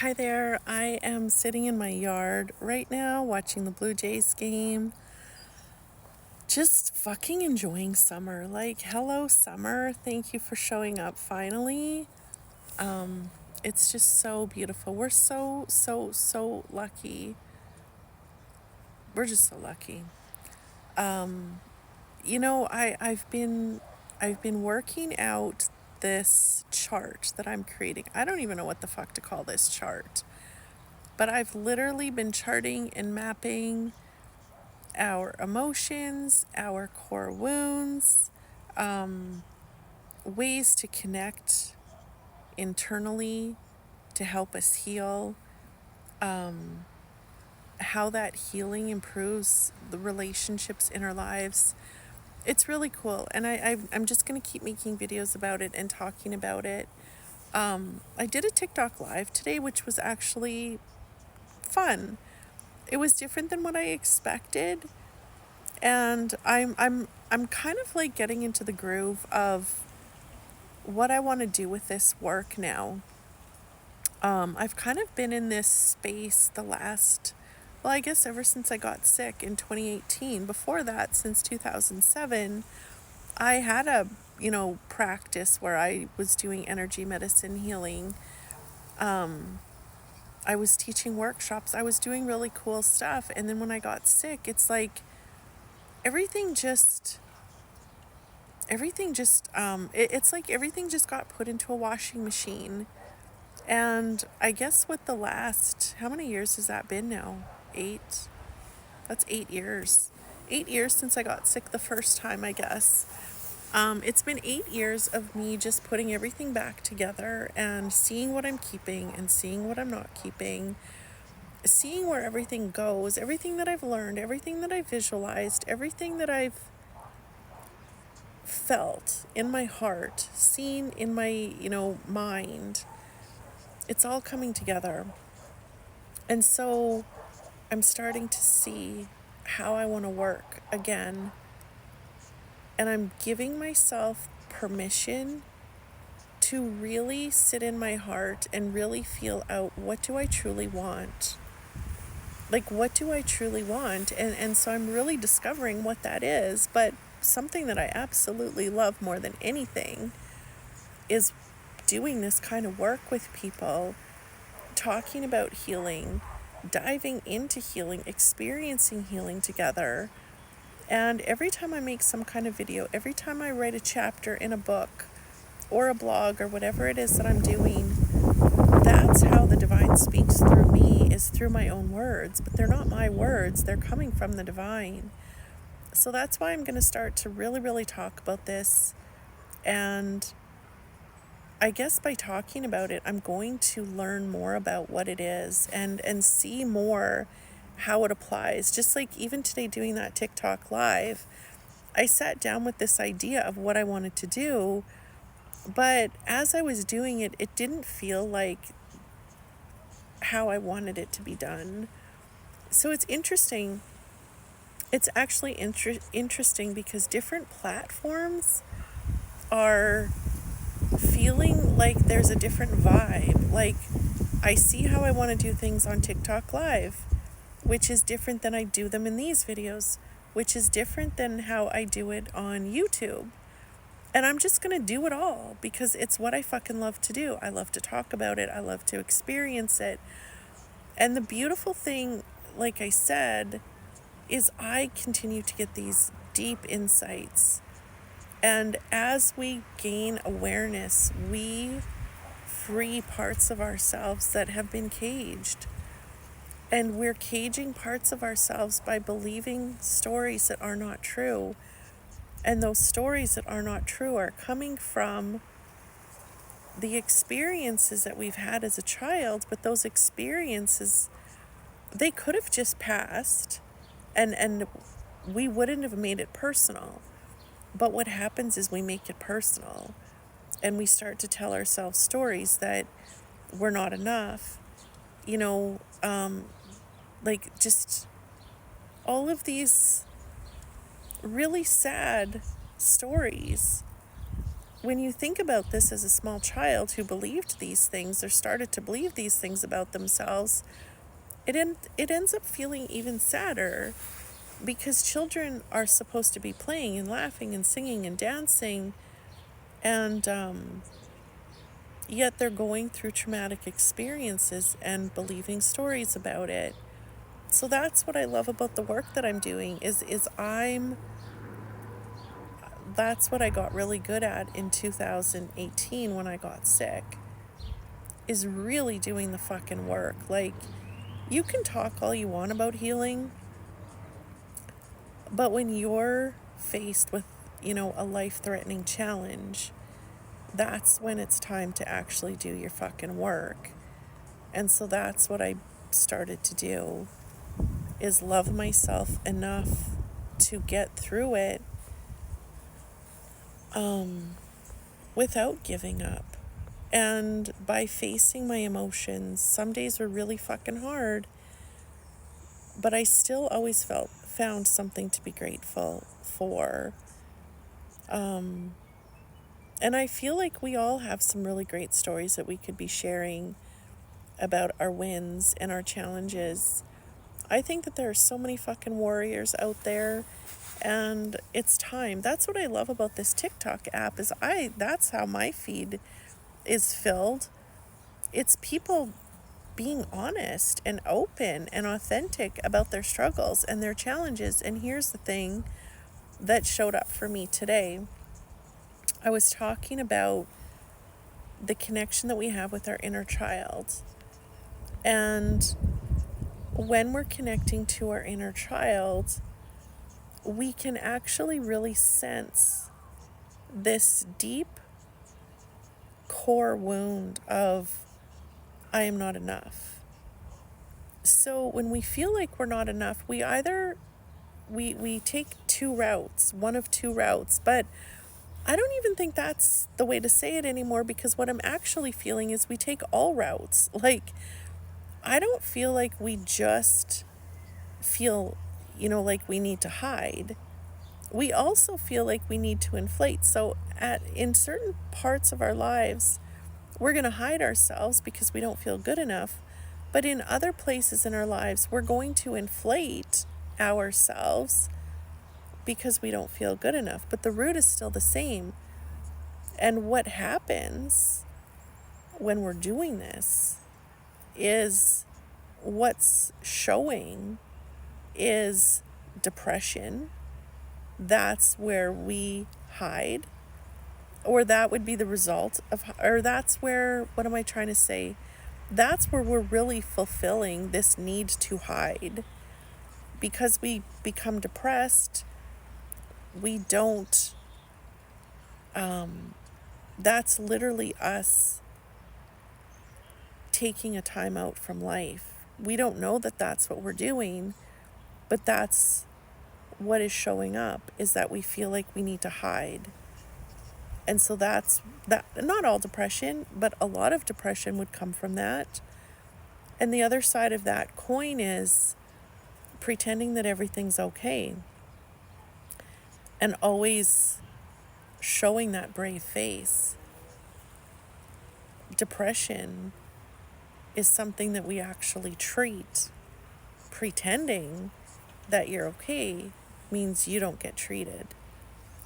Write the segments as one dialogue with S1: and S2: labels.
S1: Hi there. I am sitting in my yard right now watching the Blue Jays game. Just fucking enjoying summer. Like, hello, summer. Thank you for showing up finally. It's just so beautiful. We're so lucky. We're just so lucky. I've been working out this chart that I'm creating. I don't even know what the fuck to call this chart. But I've literally been charting and mapping our emotions, our core wounds, ways to connect internally to help us heal, how that healing improves the relationships in our lives. It's really cool. And I'm just going to keep making videos about it and talking about it. I did a TikTok live today, which was actually fun. It was different than what I expected. And I'm kind of like getting into the groove of what I want to do with this work now. I've kind of been in this space I guess ever since I got sick in 2018. Before that, since 2007, I had a, practice where I was doing energy medicine healing. I was teaching workshops. I was doing really cool stuff. And then when I got sick, it's like everything just it's like everything just got put into a washing machine. And I guess with the last, how many years has that been now? 8? That's 8 years. 8 years since I got sick the first time, I guess. It's been 8 years of me just putting everything back together and seeing what I'm keeping and seeing what I'm not keeping, seeing where everything goes, everything that I've learned, everything that I've visualized, everything that I've felt in my heart, seen in my, mind. It's all coming together. And so I'm starting to see how I want to work again. And I'm giving myself permission to really sit in my heart and really feel out, what do I truly want? Like, what do I truly want? And so I'm really discovering what that is. But something that I absolutely love more than anything is doing this kind of work with people, talking about healing, diving into healing, experiencing healing together. And every time I make some kind of video, every time I write a chapter in a book or a blog or whatever it is that I'm doing, that's how the divine speaks through me, is through my own words. But they're not my words, they're coming from the divine. So that's why I'm going to start to really talk about this. And I guess by talking about it, I'm going to learn more about what it is and see more how it applies. Just like even today doing that TikTok live, I sat down with this idea of what I wanted to do, but as I was doing it, it didn't feel like how I wanted it to be done. So it's interesting. It's actually interesting because different platforms are feeling like there's a different vibe. Like, I see how I want to do things on TikTok Live, which is different than I do them in these videos, which is different than how I do it on YouTube. And I'm just going to do it all because it's what I fucking love to do. I love to talk about it. I love to experience it. And the beautiful thing, like I said, is I continue to get these deep insights. And as we gain awareness, we free parts of ourselves that have been caged. And we're caging parts of ourselves by believing stories that are not true. And those stories that are not true are coming from the experiences that we've had as a child, but those experiences, they could have just passed and we wouldn't have made it personal. But what happens is we make it personal and we start to tell ourselves stories that we're not enough, like just all of these really sad stories when you think about this as a small child who believed these things or started to believe these things about themselves, it ends up feeling even sadder, because children are supposed to be playing and laughing and singing and dancing, and yet they're going through traumatic experiences and believing stories about it. So that's what I love about the work that I'm doing is that's what I got really good at in 2018 when I got sick, is really doing the fucking work. Like, you can talk all you want about healing, but when you're faced with, a life-threatening challenge, that's when it's time to actually do your fucking work. And so that's what I started to do, is love myself enough to get through it without giving up. And by facing my emotions, some days were really fucking hard, but I still always found something to be grateful for. And I feel like we all have some really great stories that we could be sharing about our wins and our challenges. I think that there are so many fucking warriors out there, and it's time. That's what I love about this TikTok app, is that's how my feed is filled. It's people being honest and open and authentic about their struggles and their challenges. And here's the thing that showed up for me today. I was talking about the connection that we have with our inner child. And when we're connecting to our inner child, we can actually really sense this deep core wound of, I am not enough. So when we feel like we're not enough, we either we take one of two routes, but I don't even think that's the way to say it anymore, because what I'm actually feeling is we take all routes. Like, I don't feel like we just feel, like we need to hide. We also feel like we need to inflate. So in certain parts of our lives, we're going to hide ourselves because we don't feel good enough. But in other places in our lives, we're going to inflate ourselves because we don't feel good enough. But the root is still the same. And what happens when we're doing this is, what's showing is depression. That's where we hide, or that would be the result of, or that's where, what am I trying to say? That's where we're really fulfilling this need to hide. Because we become depressed, we don't, that's literally us taking a time out from life. We don't know that that's what we're doing, but that's what is showing up, is that we feel like we need to hide. And so that's that. Not all depression, but a lot of depression would come from that. And the other side of that coin is pretending that everything's okay and always showing that brave face. Depression is something that we actually treat. Pretending that you're okay means you don't get treated,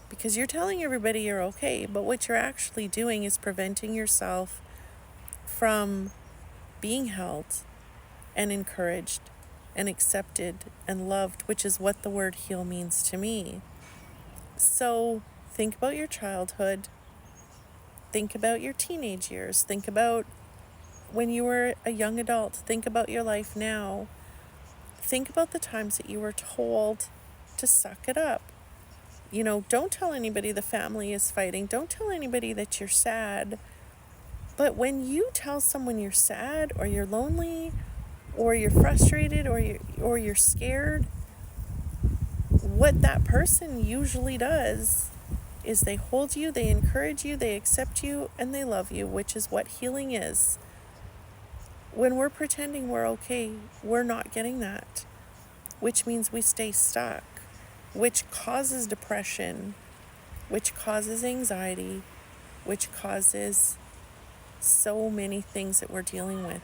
S1: because you're telling everybody you're okay, but what you're actually doing is preventing yourself from being held and encouraged and accepted and loved, which is what the word heal means to me. So think about your childhood. Think about your teenage years. Think about when you were a young adult. Think about your life now. Think about the times that you were told to suck it up. Don't tell anybody the family is fighting. Don't tell anybody that you're sad. But when you tell someone you're sad, or you're lonely, or you're frustrated, or you're scared, what that person usually does is they hold you, they encourage you, they accept you, and they love you, which is what healing is. When we're pretending we're okay, we're not getting that, which means we stay stuck, which causes depression, which causes anxiety, which causes so many things that we're dealing with.